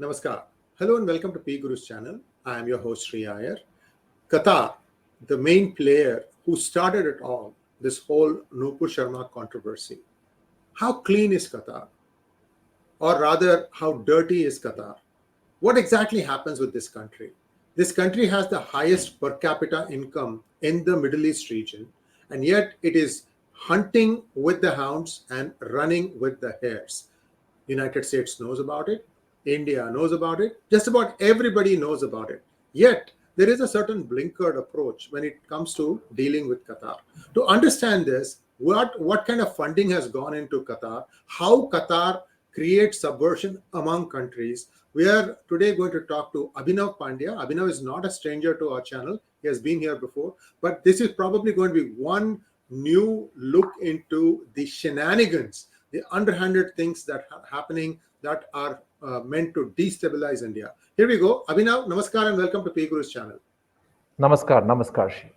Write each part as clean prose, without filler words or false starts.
Namaskar. Hello and welcome to PGurus channel. I am your host Sri Iyer. Qatar, the main player who started it all, this whole Nupur Sharma controversy. How clean is Qatar? Or rather, how dirty is Qatar? What exactly happens with this country? This country has the highest per capita income in the Middle East region, and yet it is hunting with the hounds and running with the hares. United States knows about it. India knows about it. Just about everybody knows about it. Yet, there is a certain blinkered approach when it comes to dealing with Qatar. To understand this, what kind of funding has gone into Qatar, how Qatar creates subversion among countries, we are today going to talk to Abhinav Pandya. Abhinav is not a stranger to our channel. He has been here before. But this is probably going to be one new look into the shenanigans, the underhanded things that are happening that are meant to destabilize India. Here we go. Abhinav, namaskar and welcome to PGurus channel. Namaskar, Shri.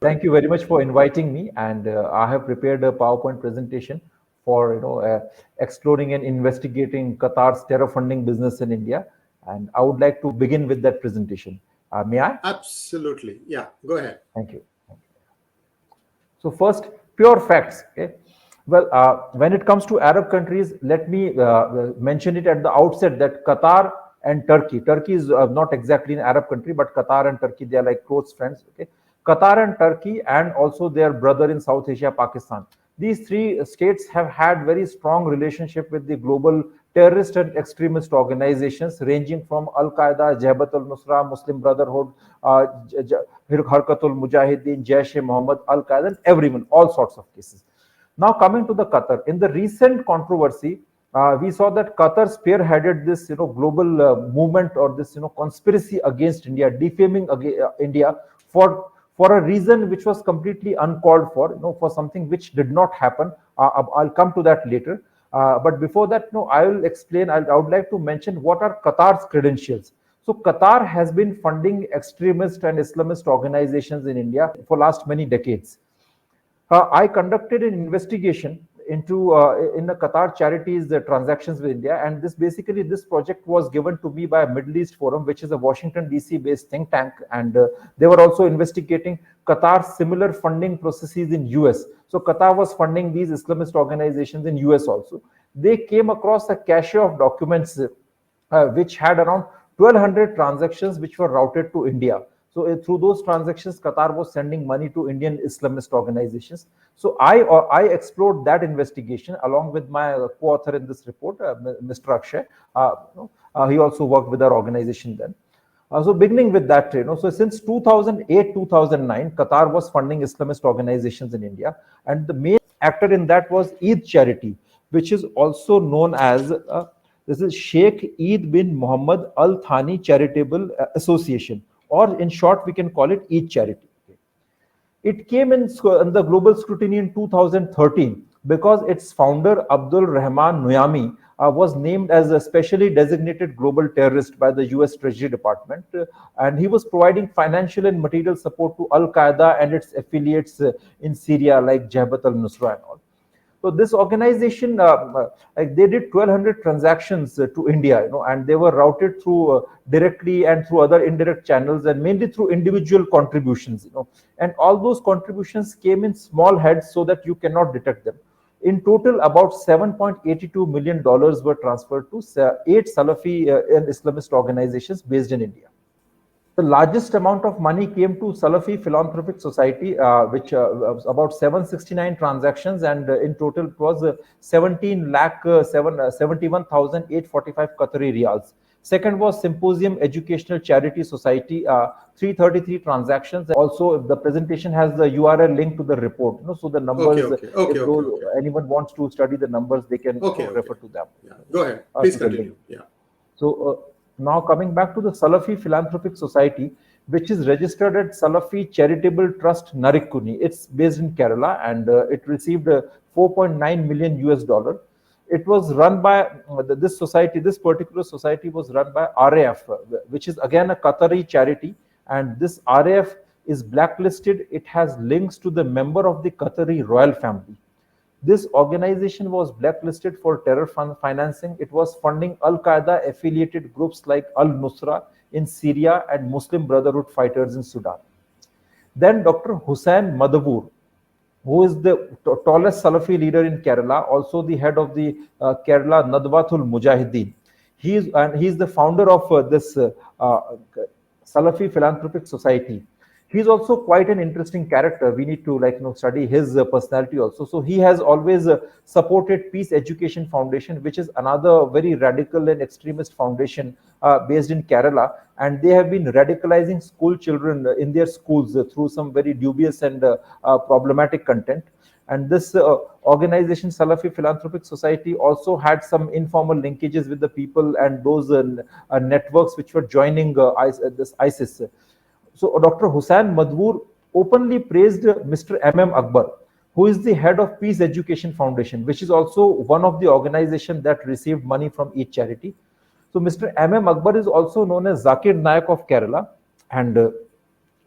Thank you very much for inviting me, and I have prepared a PowerPoint presentation for exploring and investigating Qatar's terror funding business in India, and I would like to begin with that presentation. May I? Absolutely. Yeah, go ahead. Thank you. So first, pure facts. Okay. Well, when it comes to Arab countries, let me mention it at the outset that Qatar and Turkey is not exactly an Arab country, but Qatar and Turkey, they are like close friends. Okay, Qatar and Turkey, and also their brother in South Asia, Pakistan. These three states have had very strong relationship with the global terrorist and extremist organizations ranging from Al-Qaeda, Jabhat al-Nusra, Muslim Brotherhood, Harkatul Mujahideen, Jaish-e-Mohammed, Al-Qaeda, and everyone, all sorts of cases. Now coming to the Qatar, in the recent controversy, we saw that Qatar spearheaded this, global movement or this, conspiracy against India, defaming India for a reason which was completely uncalled for something which did not happen. I'll come to that later. But before that, I will explain. I would like to mention what are Qatar's credentials. So Qatar has been funding extremist and Islamist organizations in India for last many decades. I conducted an investigation into in the Qatar charities transactions with India, and this project was given to me by a Middle East Forum, which is a Washington DC based think tank, and they were also investigating Qatar's similar funding processes in US. So Qatar was funding these Islamist organizations in US also. They came across a cache of documents which had around 1,200 transactions which were routed to India. So through those transactions, Qatar was sending money to Indian Islamist organizations. So I explored that investigation along with my co-author in this report, Mr. 𝗤𝙧𝙤𝘀. He also worked with our organization then. So beginning with that, so since 2008-2009, Qatar was funding Islamist organizations in India, and the main actor in that was Eid Charity, which is also known as this is Sheikh Eid bin Mohammed Al Thani Charitable Association, or in short, we can call it Eid Charity. It came in the global scrutiny in 2013 because its founder, Abdul Rahman Noyami, was named as a specially designated global terrorist by the US Treasury Department, and he was providing financial and material support to Al-Qaeda and its affiliates in Syria like Jabhat al-Nusra and all. So this organization, they did 1,200 transactions to India, and they were routed through directly and through other indirect channels, and mainly through individual contributions, and all those contributions came in small heads so that you cannot detect them. In total, about $7.82 million were transferred to 8 Salafi and Islamist organizations based in India. The largest amount of money came to Salafi Philanthropic Society, which was about 769 transactions, and in total it was 71,845 Qatari riyals. Second was Symposium Educational Charity Society, 333 transactions. Also, the presentation has the URL link to the report. So the numbers, if anyone wants to study the numbers, they can refer to them. Yeah. Go ahead. Please continue. Yeah. So now coming back to the Salafi Philanthropic Society, which is registered at Salafi Charitable Trust, Narikuni. It's based in Kerala, and it received $4.9 million. It was run by this particular society was run by RAF, which is again a Qatari charity, and this RAF is blacklisted. It has links to the member of the Qatari royal family. This organization was blacklisted for terror financing. It was funding Al-Qaeda affiliated groups like Al-Nusra in Syria and Muslim Brotherhood fighters in Sudan. Then Dr. Hussain Madhavoor, who is the tallest Salafi leader in Kerala, also the head of the Kerala Nadwatul Mujahideen. He is the founder of this Salafi Philanthropic Society. He's also quite an interesting character. We need to study his personality also. So he has always supported Peace Education Foundation, which is another very radical and extremist foundation based in Kerala, and they have been radicalizing school children in their schools through some very dubious and problematic content. And this organization, Salafi Philanthropic Society, also had some informal linkages with the people and those networks which were joining this ISIS. So Dr. Hussain Madhavoor openly praised Mr. M.M. Akbar, who is the head of Peace Education Foundation, which is also one of the organizations that received money from each charity. So Mr. M.M. Akbar is also known as Zakir Naik of Kerala, and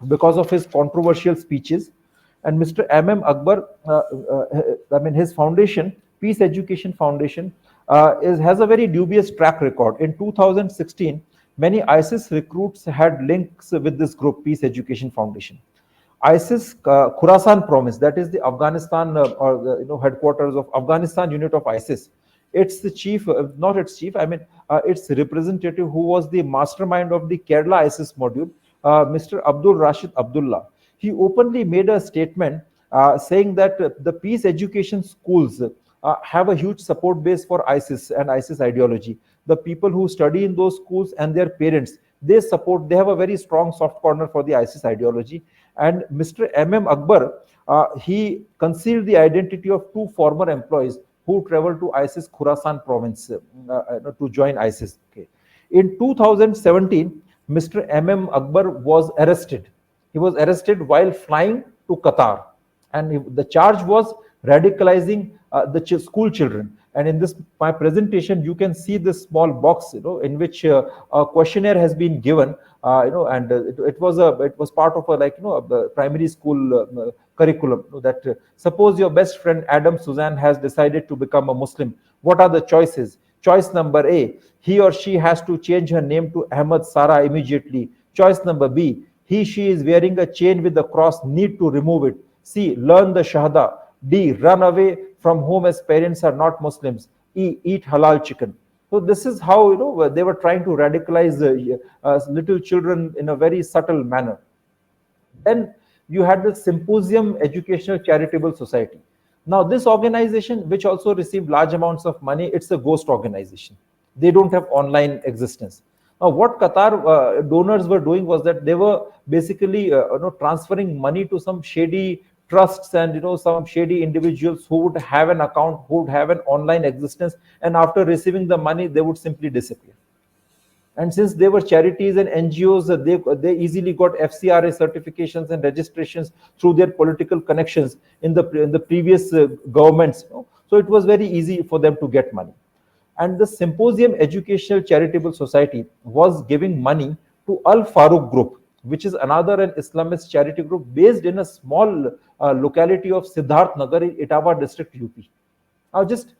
because of his controversial speeches. And Mr. M.M. Akbar, his foundation, Peace Education Foundation, has a very dubious track record. In 2016, many ISIS recruits had links with this group, Peace Education Foundation. ISIS Khurasan Province, that is the Afghanistan headquarters of Afghanistan unit of ISIS. Its the chief, not its chief, its representative, who was the mastermind of the Kerala ISIS module, Mr. Abdul Rashid Abdullah. He openly made a statement saying that the peace education schools have a huge support base for ISIS and ISIS ideology. The people who study in those schools and their parents, they have a very strong soft corner for the ISIS ideology. And Mr. M.M. Akbar, he concealed the identity of two former employees who traveled to ISIS Khurasan province to join ISIS. Okay. In 2017, Mr. M.M. Akbar was arrested. He was arrested while flying to Qatar, and the charge was radicalizing the school children. And in my presentation, you can see this small box, in which a questionnaire has been given, and it was part of a primary school curriculum. That suppose your best friend Adam Suzanne has decided to become a Muslim. What are the choices? Choice number A: he or she has to change her name to Ahmad Sara immediately. Choice number B: she is wearing a chain with a cross, need to remove it. C: learn the Shahada. D: run away from home as parents are not Muslims. E: eat halal chicken. So this is how they were trying to radicalize little children in a very subtle manner. Then you had the Symposium Educational Charitable Society. Now this organization, which also received large amounts of money, it's a ghost organization. They don't have online existence. Now, what Qatar donors were doing was that they were basically transferring money to some shady trusts and some shady individuals who would have an account, who would have an online existence, and after receiving the money, they would simply disappear. And since they were charities and NGOs, they easily got FCRA certifications and registrations through their political connections in the previous governments. So it was very easy for them to get money. And the Symposium Educational Charitable Society was giving money to Al Farouk Group, which is another an Islamist charity group based in a small locality of Siddharth Nagar in Etawah district, UP. Now just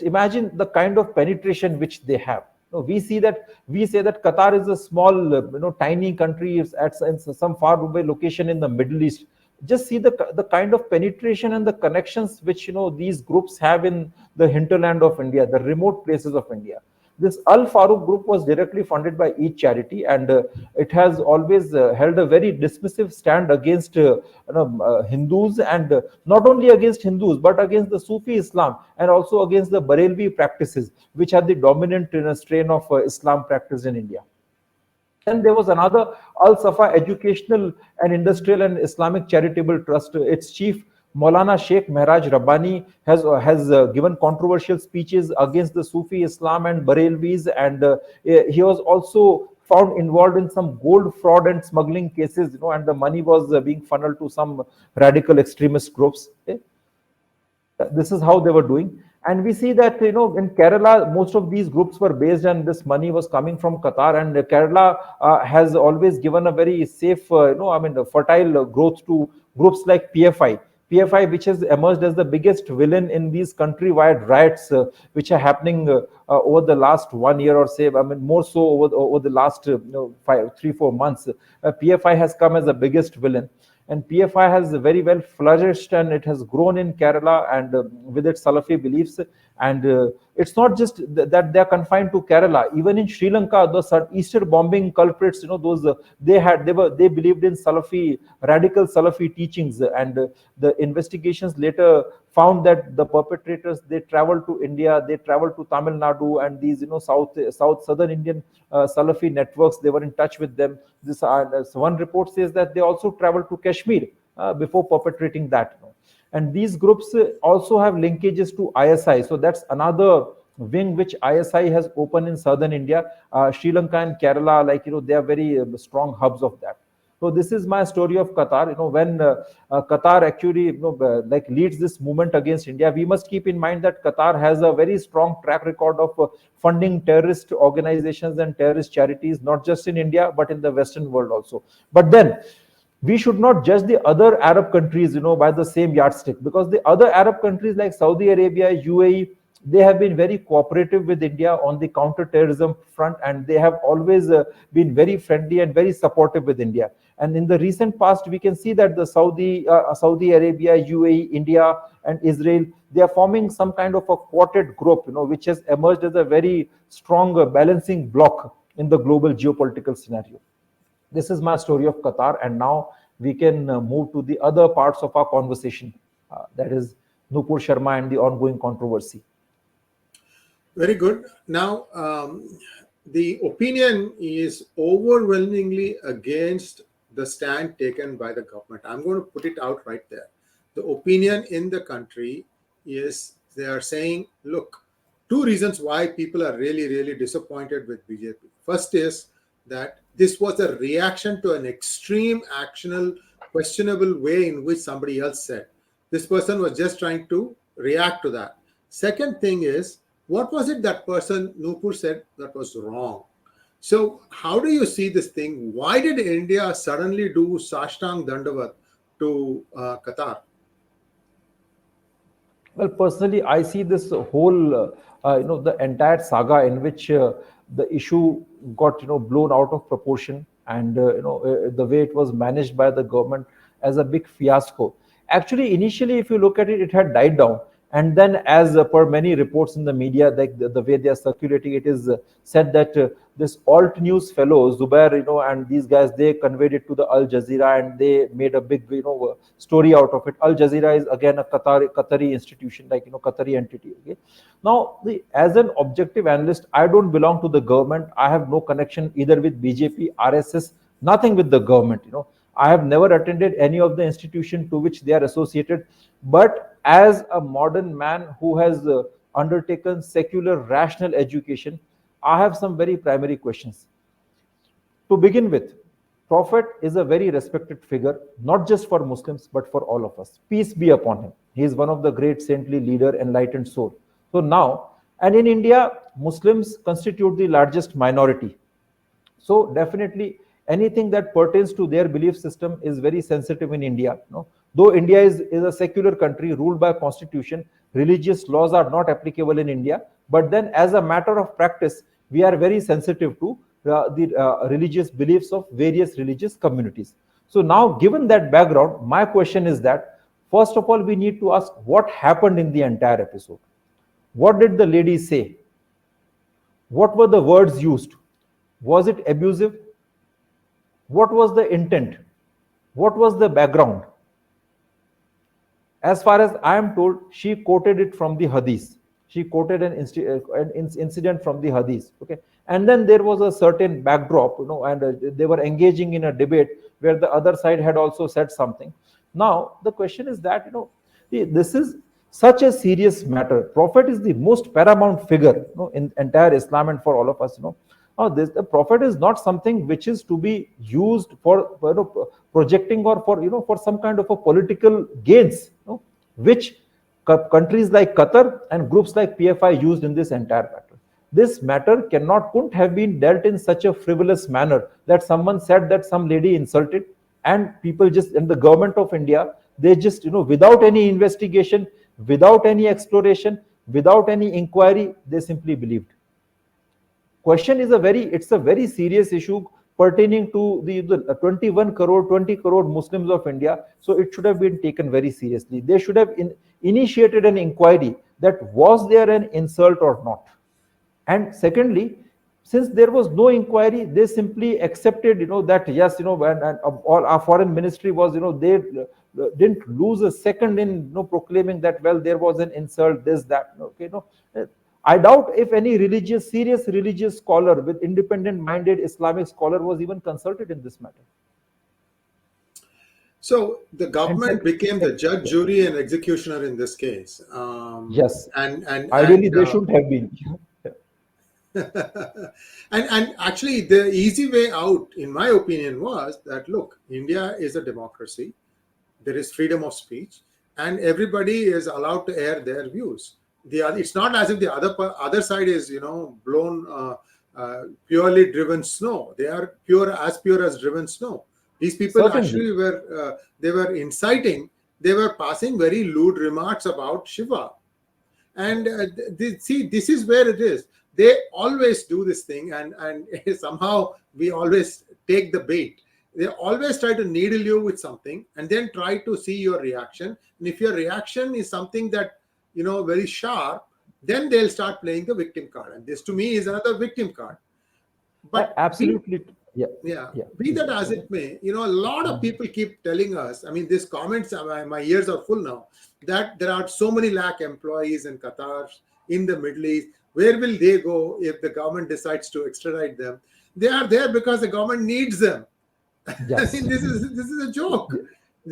imagine the kind of penetration which they have. We say that Qatar is a small, tiny country at some far away location in the Middle East. Just see the kind of penetration and the connections which these groups have in the hinterland of India, the remote places of India. This Al Farouk group was directly funded by each charity, and it has always held a very dismissive stand against Hindus, and not only against Hindus but against the Sufi Islam and also against the Barelvi practices, which are the dominant strain of Islam practiced in India. Then there was another Al Safa Educational and Industrial and Islamic Charitable Trust. Its chief, Maulana Sheikh Mehraj Rabbani, has given controversial speeches against the Sufi Islam and Barelvis, and he was also found involved in some gold fraud and smuggling cases, and the money was being funneled to some radical extremist groups. Okay? This is how they were doing. And we see that, in Kerala, most of these groups were based and this money was coming from Qatar. And Kerala has always given a very safe, fertile growth to groups like PFI, PFI, which has emerged as the biggest villain in these countrywide riots, which are happening over the last 1 year, or say, I mean, more so over the last 3-4 months. PFI has come as the biggest villain. And PFI has very well flourished, and it has grown in Kerala, and with its Salafi beliefs. And it's not just that they are confined to Kerala. Even in Sri Lanka, the Easter bombing culprits, those they believed in Salafi, radical Salafi teachings, and the investigations later found that the perpetrators, they traveled to India, they traveled to Tamil Nadu, and these southern Indian Salafi networks, they were in touch with them. This one report says that they also traveled to Kashmir before perpetrating that. And these groups also have linkages to ISI. So that's another wing which ISI has opened in southern India. Sri Lanka and Kerala, they are very strong hubs of that. So this is my story of Qatar. When Qatar actually leads this movement against India, we must keep in mind that Qatar has a very strong track record of funding terrorist organizations and terrorist charities, not just in India but in the Western world also. But then we should not judge the other Arab countries, by the same yardstick, because the other Arab countries like Saudi Arabia, UAE, they have been very cooperative with India on the counter-terrorism front, and they have always been very friendly and very supportive with India. And in the recent past, we can see that the Saudi Arabia, UAE, India, and Israel, they are forming some kind of a quartet group, which has emerged as a very strong balancing block in the global geopolitical scenario. This is my story of Qatar, and now we can move to the other parts of our conversation, that is Nupur Sharma and the ongoing controversy. Very good. Now, the opinion is overwhelmingly against the stand taken by the government. I'm going to put it out right there. The opinion in the country is, they are saying, look, two reasons why people are really, really disappointed with BJP. First is that this was a reaction to an extreme, actional, questionable way in which somebody else said. This person was just trying to react to that. Second thing is, what was it that person, Nupur, said that was wrong? So how do you see this thing? Why did India suddenly do Sashtang Dandavat to Qatar? Well, personally, I see this whole, the entire saga in which the issue got, blown out of proportion, and, the way it was managed by the government as a big fiasco. Actually, initially, if you look at it, it had died down. And then, as per many reports in the media, like the way they are circulating, it is said that this alt news fellow, Zubair, and these guys, they conveyed it to the Al Jazeera, and they made a big, story out of it. Al Jazeera is again a Qatari institution, Qatari entity. Okay? Now, as an objective analyst, I don't belong to the government. I have no connection either with BJP, RSS, nothing with the government. I have never attended any of the institution to which they are associated. But as a modern man who has undertaken secular rational education, I have some very primary questions. To begin with, Prophet is a very respected figure, not just for Muslims, but for all of us. Peace be upon him. He is one of the great saintly leader, enlightened soul. So now, and in India, Muslims constitute the largest minority. So definitely, anything that pertains to their belief system is very sensitive in India. Though India is a secular country ruled by constitution, religious laws are not applicable in India. But then, as a matter of practice, we are very sensitive to the religious beliefs of various religious communities. So now, given that background, my question is that, first of all, we need to ask what happened in the entire episode. What did the lady say? What were the words used? Was it abusive? What was the intent? What was the background? As far as I am told, she quoted it from the Hadith. She quoted an incident from the Hadith. Okay, and then there was a certain backdrop, and they were engaging in a debate where the other side had also said something. Now the question is that, this is such a serious matter. Prophet is the most paramount figure, in entire Islam and for all of us. The Prophet is not something which is to be used for projecting or for some kind of a political gains, which countries like Qatar and groups like PFI used in this entire matter. This matter couldn't have been dealt in such a frivolous manner that someone said that some lady insulted, and people and the government of India They just, without any investigation, without any exploration, without any inquiry, they simply believed. Question is it's a very serious issue pertaining to the 21 crore, 20 crore Muslims of India. So it should have been taken very seriously. They should have initiated an inquiry that was there an insult or not. And secondly, since there was no inquiry, they simply accepted, that yes, and all our foreign ministry was, they didn't lose a second in, proclaiming that, well, there was an insult, this, that. Okay, I doubt if any serious religious scholar with independent-minded Islamic scholar was even consulted in this matter. So the government became the judge, jury, and executioner in this case. Yes, and ideally they should have been. and actually, the easy way out, in my opinion, was that, look, India is a democracy. There is freedom of speech, and everybody is allowed to air their views. It's not as if the other side is, blown purely driven snow. They are pure as driven snow. These people Certainly. Actually they were inciting. They were passing very lewd remarks about Shiva, and see, this is where it is. They always do this thing, and somehow we always take the bait. They always try to needle you with something and then try to see your reaction. And if your reaction is something that, very sharp, then they'll start playing the victim card. And this, to me, is another victim card. But absolutely. Be that as it may, a lot of people keep telling us, I mean, these comments, my ears are full now, that there are so many lakh employees in Qatar, in the Middle East. Where will they go if the government decides to extradite them? They are there because the government needs them. Yes. I mean, this is a joke.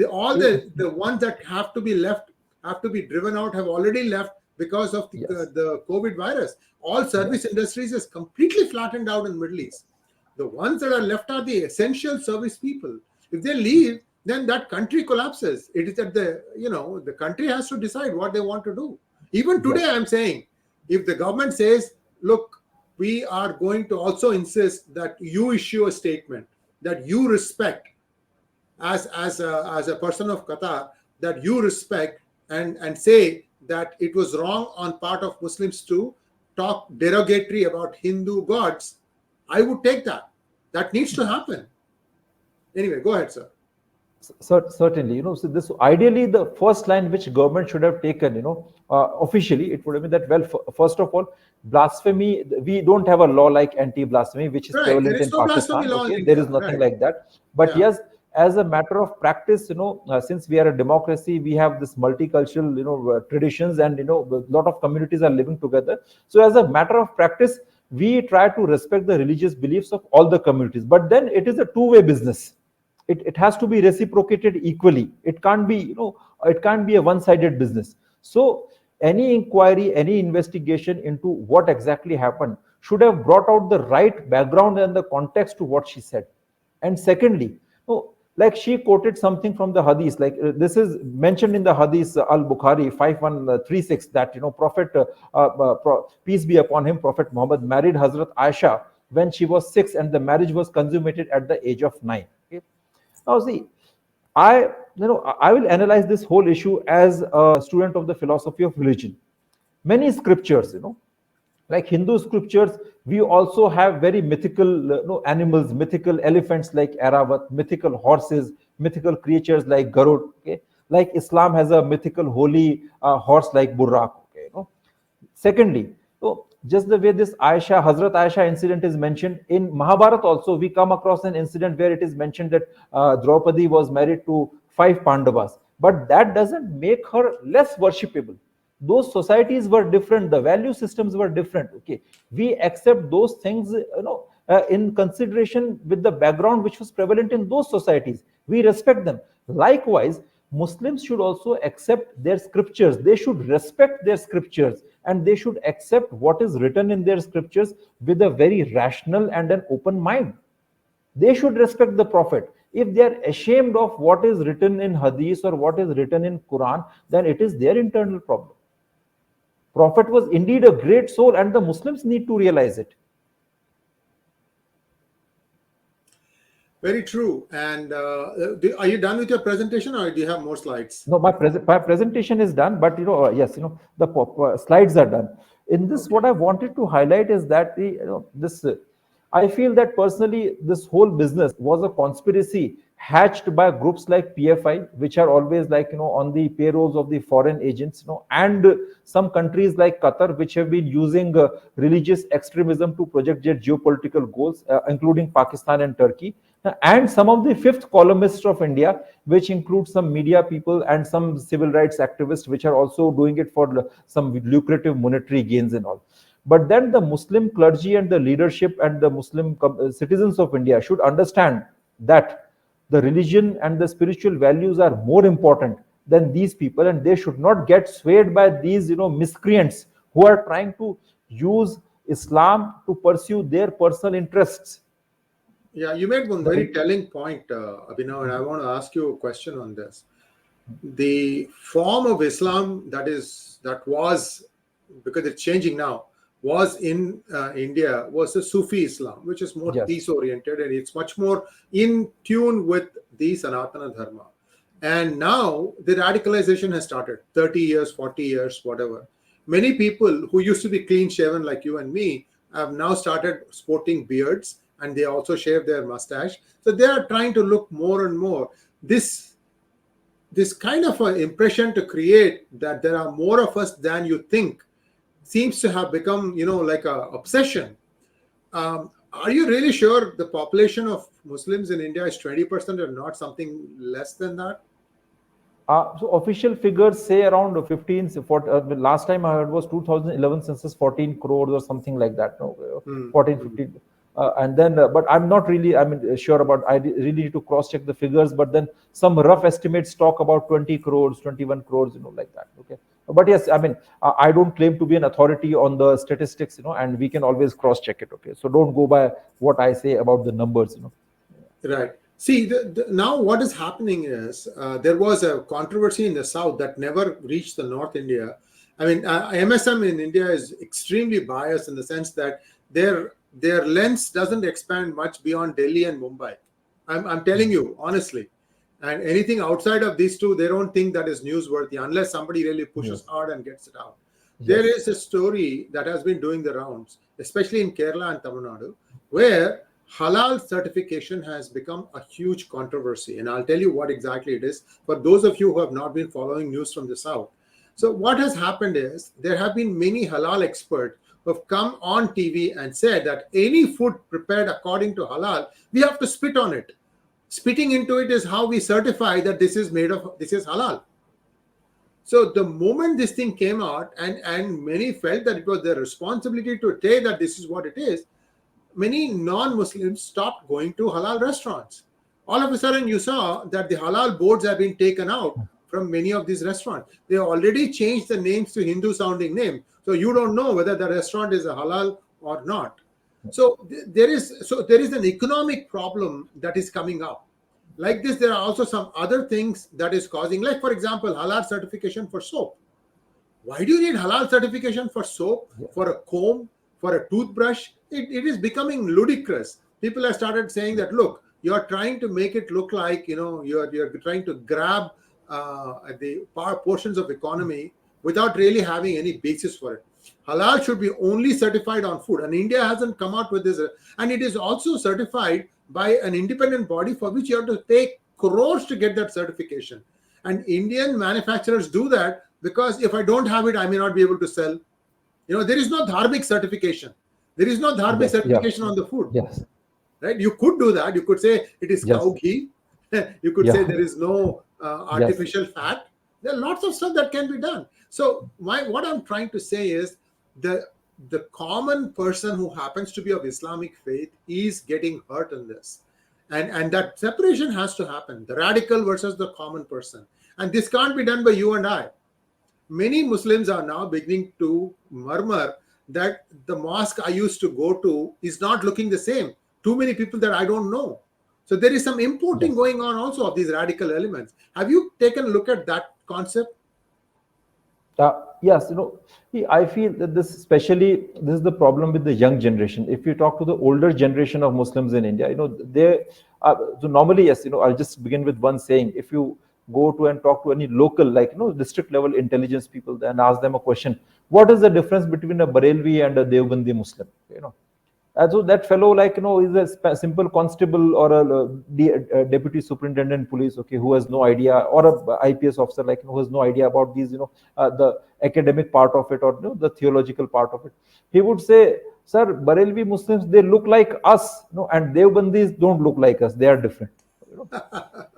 All the ones that have to be left, have to be driven out, have already left because of the COVID virus. All service industries is completely flattened out in the Middle East. The ones that are left are the essential service people. If they leave, then that country collapses. It is that the country has to decide what they want to do. Even today, I'm saying, if the government says, look, we are going to also insist that you issue a statement that you respect as a person of Qatar, that you respect and say that it was wrong on part of Muslims to talk derogatory about Hindu gods, I would take that. That needs to happen. Anyway, go ahead, sir. Certainly, so this ideally the first line which government should have taken, officially, it would have been that, well, first of all, blasphemy, we don't have a law like anti-blasphemy, which is prevalent in Pakistan. Okay? There is nothing like that. But yes, as a matter of practice, since we are a democracy, we have this multicultural, traditions, and, a lot of communities are living together. So as a matter of practice, we try to respect the religious beliefs of all the communities. But then it is a two-way business. It has to be reciprocated equally. It can't be, it can't be a one-sided business. So any inquiry, any investigation into what exactly happened should have brought out the right background and the context to what she said. And secondly, like she quoted something from the hadith, like this is mentioned in the hadith al-Bukhari 5136, that Prophet peace be upon him, Prophet Muhammad married Hazrat Aisha when she was 6 and the marriage was consummated at the age of 9. Okay? Now see, I will analyze this whole issue as a student of the philosophy of religion. Many scriptures, like Hindu scriptures, we also have very mythical animals, mythical elephants like Aravat, mythical horses, mythical creatures like Garud. Okay? Like Islam has a mythical holy horse like Burrak. Okay? Secondly, just the way this Hazrat Aisha incident is mentioned in Mahabharata, also we come across an incident where it is mentioned that Draupadi was married to 5 Pandavas, but that doesn't make her less worshipable. Those societies were different, the value systems were different. Okay, we accept those things, in consideration with the background which was prevalent in those societies. We respect them. Likewise, Muslims should also accept their scriptures. They should respect their scriptures, and they should accept what is written in their scriptures with a very rational and an open mind. They should respect the Prophet. If they are ashamed of what is written in hadith or what is written in Quran, then it is their internal problem. Prophet was indeed a great soul, and the Muslims need to realize it. Very true. And are you done with your presentation, or do you have more slides? No, my presentation is done, but yes, the slides are done. In this, Okay. what I wanted to highlight is that this. I feel that personally, this whole business was a conspiracy hatched by groups like PFI, which are always like on the payrolls of the foreign agents, and some countries like Qatar, which have been using religious extremism to project their geopolitical goals, including Pakistan and Turkey, and some of the fifth columnists of India, which include some media people and some civil rights activists, which are also doing it for some lucrative monetary gains and all. But then the Muslim clergy and the leadership and the Muslim citizens of India should understand that the religion and the spiritual values are more important than these people, and they should not get swayed by these miscreants who are trying to use Islam to pursue their personal interests. Yeah, you made one very telling point, Abhinav, and I want to ask you a question on this. The form of Islam that was, because it's changing now, was in India was the Sufi Islam, which is more Yes. peace-oriented, and it's much more in tune with the Sanatana Dharma. And now the radicalization has started, 30 years, 40 years, whatever. Many people who used to be clean-shaven like you and me have now started sporting beards, and they also shave their mustache. So they are trying to look more and more. This kind of an impression to create that there are more of us than you think seems to have become, like a obsession. Are you really sure the population of Muslims in India is 20% or not something less than that? So official figures say around 15. The last time I heard was 2011 census, 14 crores or something like that. No, 14, 15. And then, but I'm not really, sure about. I really need to cross-check the figures. But then some rough estimates talk about 20 crores, 21 crores, like that. Okay. But yes, I don't claim to be an authority on the statistics, and we can always cross-check it. Okay. So don't go by what I say about the numbers, Right. See, now what is happening is there was a controversy in the South that never reached the North India. MSM in India is extremely biased in the sense that their lens doesn't expand much beyond Delhi and Mumbai. I'm telling you, honestly. And anything outside of these two, they don't think that is newsworthy unless somebody really pushes hard and gets it out. Yes. There is a story that has been doing the rounds, especially in Kerala and Tamil Nadu, where halal certification has become a huge controversy. And I'll tell you what exactly it is for those of you who have not been following news from the South. So what has happened is there have been many halal experts who have come on TV and said that any food prepared according to halal, we have to spit on it. Spitting into it is how we certify that this is halal. So the moment this thing came out and many felt that it was their responsibility to say that this is what it is, many non-Muslims stopped going to halal restaurants. All of a sudden you saw that the halal boards have been taken out from many of these restaurants. They already changed the names to Hindu sounding name. So you don't know whether the restaurant is a halal or not. So there is an economic problem that is coming up. Like this, there are also some other things that is causing, like for example, halal certification for soap. Why do you need halal certification for soap, for a comb, for a toothbrush? It is becoming ludicrous. People have started saying that, look, you're trying to make it look like, you're trying to grab the portions of economy without really having any basis for it. Halal should be only certified on food, and India hasn't come out with this. And it is also certified by an independent body for which you have to pay crores to get that certification. And Indian manufacturers do that because if I don't have it, I may not be able to sell. There is no dharmic certification. There is no dharmic certification on the food. Yes. Right? You could do that. You could say it is cow ghee. You could say there is no artificial fat. There are lots of stuff that can be done. So what I'm trying to say is the common person who happens to be of Islamic faith is getting hurt in this. And that separation has to happen. The radical versus the common person. And this can't be done by you and I. Many Muslims are now beginning to murmur that the mosque I used to go to is not looking the same. Too many people that I don't know. So there is some importing going on also of these radical elements. Have you taken a look at that concept? Yes, I feel that this is the problem with the young generation. If you talk to the older generation of Muslims in India, they so normally, yes, I'll just begin with one saying. If you go to and talk to any local, like district level intelligence people, and ask them a question, what is the difference between a Barelvi and a Deobandi Muslim? And so that fellow, like, is a simple constable or a deputy superintendent police, okay, who has no idea, or a IPS officer, like, who has no idea about these, the academic part of it, or the theological part of it. He would say, sir, Barelvi Muslims, they look like us, and Deobandis don't look like us. They are different.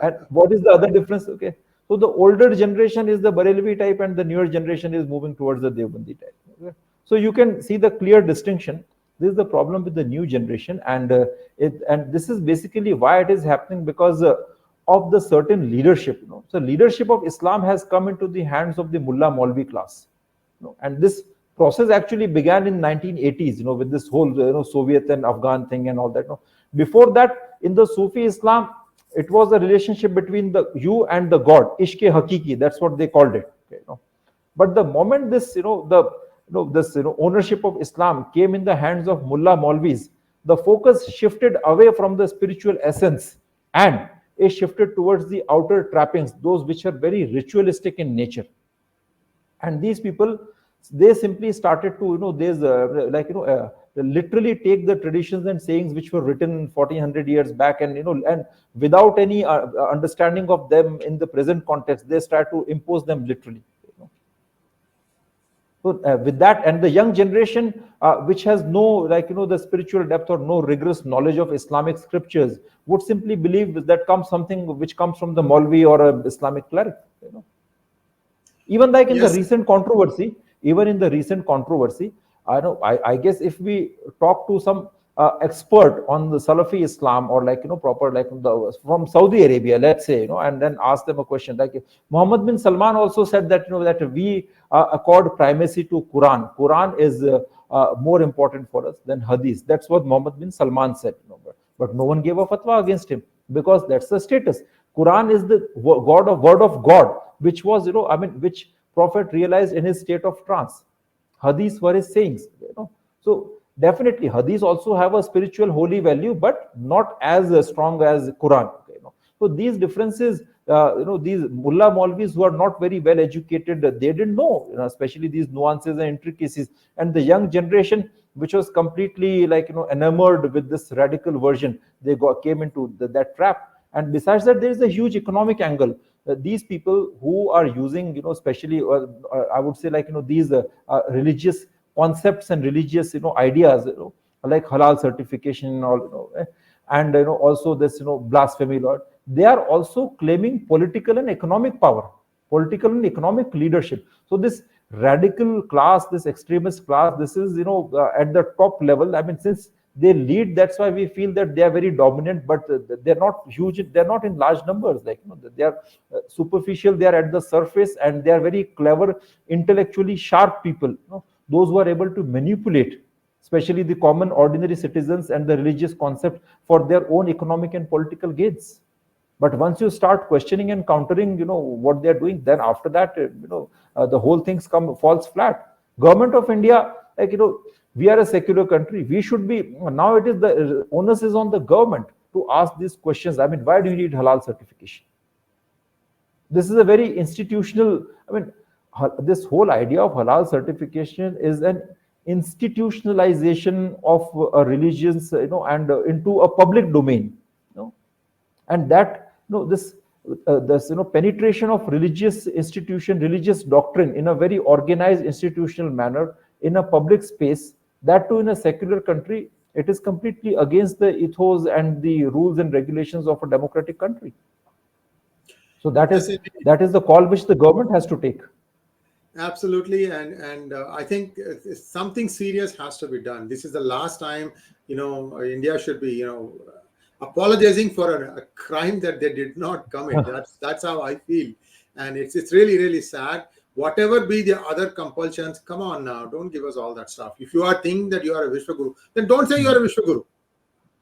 And what is the other difference? Okay, so the older generation is the Barelvi type, and the newer generation is moving towards the Deobandi type. Okay? So you can see the clear distinction. This is the problem with the new generation, and this is basically why it is happening, because of the certain leadership. So leadership of Islam has come into the hands of the Mullah Maulvi class, and this process actually began in 1980s, with this whole Soviet and Afghan thing and all that. Before that, in the Sufi Islam, it was a relationship between you and the God, 𝙒𝙬𝙤𝙀𝘀𝑒, that's what they called it. Okay, but the moment this ownership of Islam came in the hands of Mullah Maulvis, the focus shifted away from the spiritual essence, and it shifted towards the outer trappings, those which are very ritualistic in nature. And these people, they simply started to literally take the traditions and sayings which were written 1400 years back, and and without any understanding of them in the present context, they start to impose them literally. So with that, and the young generation, which has no the spiritual depth or no rigorous knowledge of Islamic scriptures, would simply believe that something which comes from the Maulvi or a Islamic cleric. Even like in the recent controversy, I guess if we talk to some expert on the Salafi Islam, or proper from Saudi Arabia, let's say, and then ask them a question, like Muhammad bin Salman also said that that we accord primacy to Quran is more important for us than Hadith. That's what Muhammad bin Salman said, but no one gave a fatwa against him, because that's the status. Quran is the word of God, which was which Prophet realized in his state of trance. Hadiths were his sayings. So definitely Hadiths also have a spiritual holy value, but not as strong as Quran. So these differences, these Mullah Maulvis who are not very well educated, they didn't know, especially these nuances and intricacies. And the young generation, which was completely enamored with this radical version, they came into that trap. And besides that, there is a huge economic angle. These people who are using, especially, I would say, these religious concepts and religious, ideas, like halal certification, and also this, blasphemy law. They are also claiming political and economic power, political and economic leadership. So this radical class, this extremist class, this is at the top level. Since they lead, that's why we feel that they are very dominant, but they're not huge, they're not in large numbers, they are superficial, they are at the surface, and they are very clever, intellectually sharp people, those who are able to manipulate especially the common ordinary citizens and the religious concept for their own economic and political gains. But once you start questioning and countering what they're doing, then after that the whole thing falls flat. Government of India, we are a secular country. We should be, now it is the onus is on the government to ask these questions. Why do you need halal certification? This is a very institutional, this whole idea of halal certification is an institutionalization of a religion, and into a public domain, and that, this penetration of religious institution, religious doctrine in a very organized institutional manner in a public space, that too in a secular country, it is completely against the ethos and the rules and regulations of a democratic country. So that is the call which the government has to take. Absolutely, and I think something serious has to be done. This is the last time India should be apologizing for a crime that they did not commit. That's how I feel, and it's really, really sad. Whatever be the other compulsions, come on now, don't give us all that stuff. If you are thinking that you are a Vishwaguru, then don't say you are a Vishwaguru.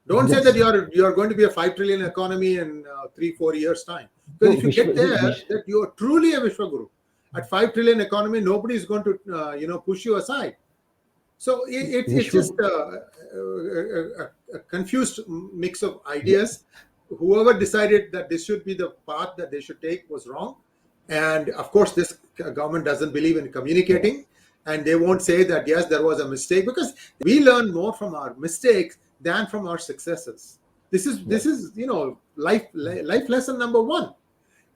Don't say that you are going to be a 5 trillion economy in 3-4 years time. Because if you get there, that you are truly a Vishwaguru. At 5 trillion economy, nobody is going to push you aside. So it's just a confused mix of ideas. Whoever decided that this should be the path that they should take was wrong. And of course, this government doesn't believe in communicating, and they won't say that, yes, there was a mistake, because we learn more from our mistakes than from our successes. This is life lesson number one.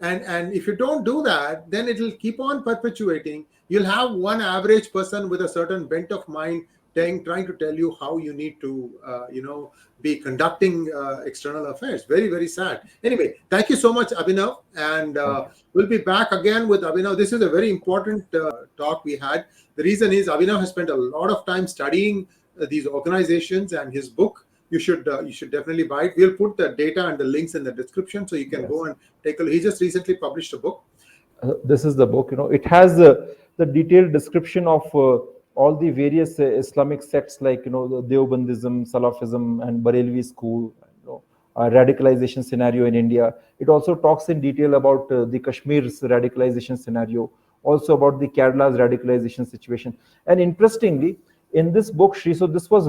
And if you don't do that, then it will keep on perpetuating. You'll have one average person with a certain bent of mind trying to tell you how you need to, be conducting external affairs. Very, very sad. Anyway, thank you so much, Abhinav. And we'll be back again with Abhinav. This is a very important talk we had. The reason is Abhinav has spent a lot of time studying these organizations, and his book, you should definitely buy it. We'll put the data and the links in the description so you can go and take a look. He just recently published a book. This is the book. It has the detailed description of all the various Islamic sects, like the Deobandism, Salafism, and Barelvi school. Radicalization scenario in India. It also talks in detail about the Kashmir's radicalization scenario, also about the Kerala's radicalization situation. And interestingly, in this book, so this was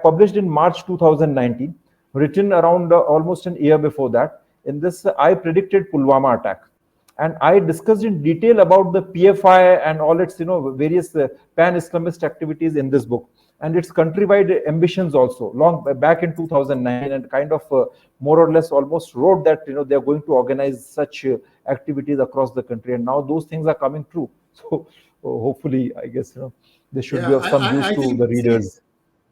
published in March 2019, written around almost an year before that. In this, I predicted Pulwama attack. And I discussed in detail about the PFI and all its, various pan-Islamist activities in this book, and its countrywide ambitions also, long back in 2009, and kind of more or less almost wrote that, they are going to organize such activities across the country. And now those things are coming true. So hopefully, I guess, this should be of some use to the readers.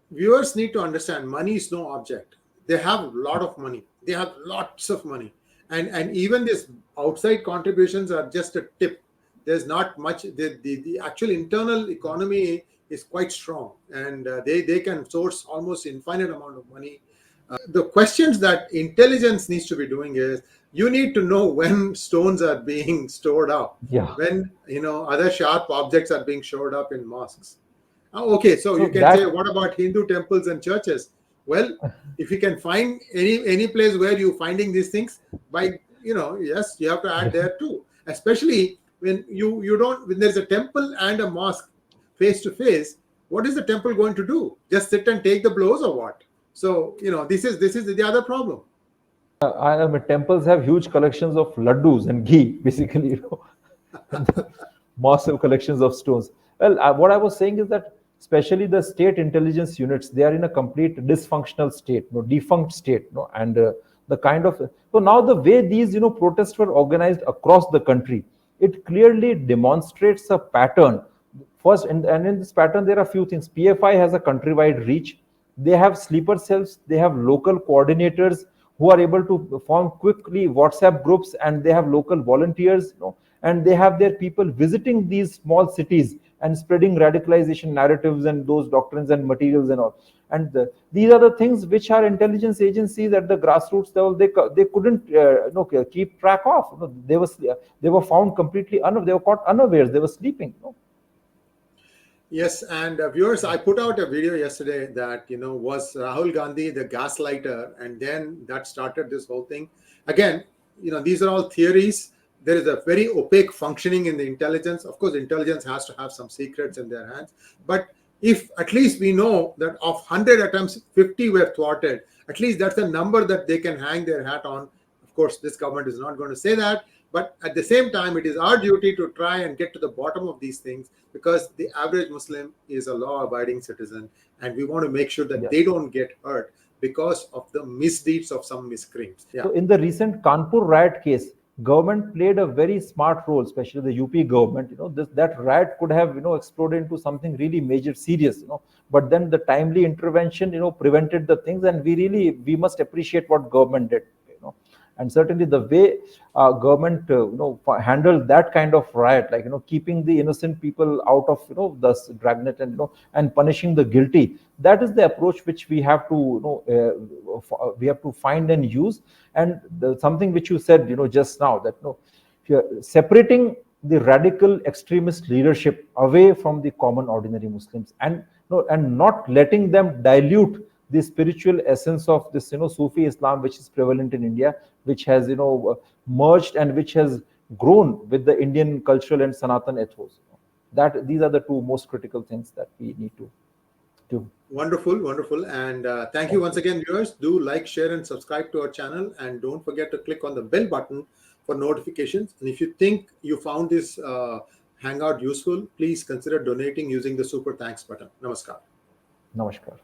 Viewers need to understand, money is no object. They have a lot of money. They have lots of money. And even these outside contributions are just a tip. There's not much. The actual internal economy is quite strong, and they can source almost infinite amount of money. The questions that intelligence needs to be doing is, you need to know when stones are being stored up, when other sharp objects are being shored up in mosques. Okay, so you can say, what about Hindu temples and churches? Well, if you can find any place where you're finding these things, yes, you have to add there too. Especially when when there's a temple and a mosque face to face, what is the temple going to do? Just sit and take the blows, or what? So this is the other problem. Temples have huge collections of laddus and ghee, basically, massive collections of stones. Well, what I was saying is that, especially the state intelligence units, they are in a complete dysfunctional state, defunct state, and the kind of, so now the way these protests were organized across the country, it clearly demonstrates a pattern. First, and in this pattern, there are a few things. PFI has a countrywide reach. They have sleeper cells. They have local coordinators who are able to form quickly WhatsApp groups, and they have local volunteers, and they have their people visiting these small cities and spreading radicalization narratives and those doctrines and materials and all. And these are the things which our intelligence agencies at the grassroots level, they couldn't keep track of. They were found completely they were caught unawares. They were sleeping. Yes, and viewers, I put out a video yesterday that was Rahul Gandhi the gaslighter, and then that started this whole thing. Again, these are all theories. There is a very opaque functioning in the intelligence. Of course, intelligence has to have some secrets in their hands. But if at least we know that of 100 attempts, 50 were thwarted, at least that's a number that they can hang their hat on. Of course, this government is not going to say that. But at the same time, it is our duty to try and get to the bottom of these things, because the average Muslim is a law-abiding citizen, and we want to make sure that they don't get hurt because of the misdeeds of some miscreants. So in the recent Kanpur riot case, government played a very smart role, especially the UP government. That riot could have exploded into something really major, serious. But then the timely intervention prevented the things, and we must appreciate what government did. And certainly the way government handled that kind of riot, like keeping the innocent people out of the dragnet and punishing the guilty, that is the approach which we have to find and use. And something which you said just now, that separating the radical extremist leadership away from the common ordinary Muslims, and not letting them dilute the spiritual essence of this Sufi Islam which is prevalent in India, which has merged and which has grown with the Indian cultural and Sanatan ethos. That these are the two most critical things that we need to do. Wonderful, wonderful. And thank you once again, viewers. Do like, share, and subscribe to our channel. And don't forget to click on the bell button for notifications. And if you think you found this Hangout useful, please consider donating using the super thanks button. Namaskar. Namaskar.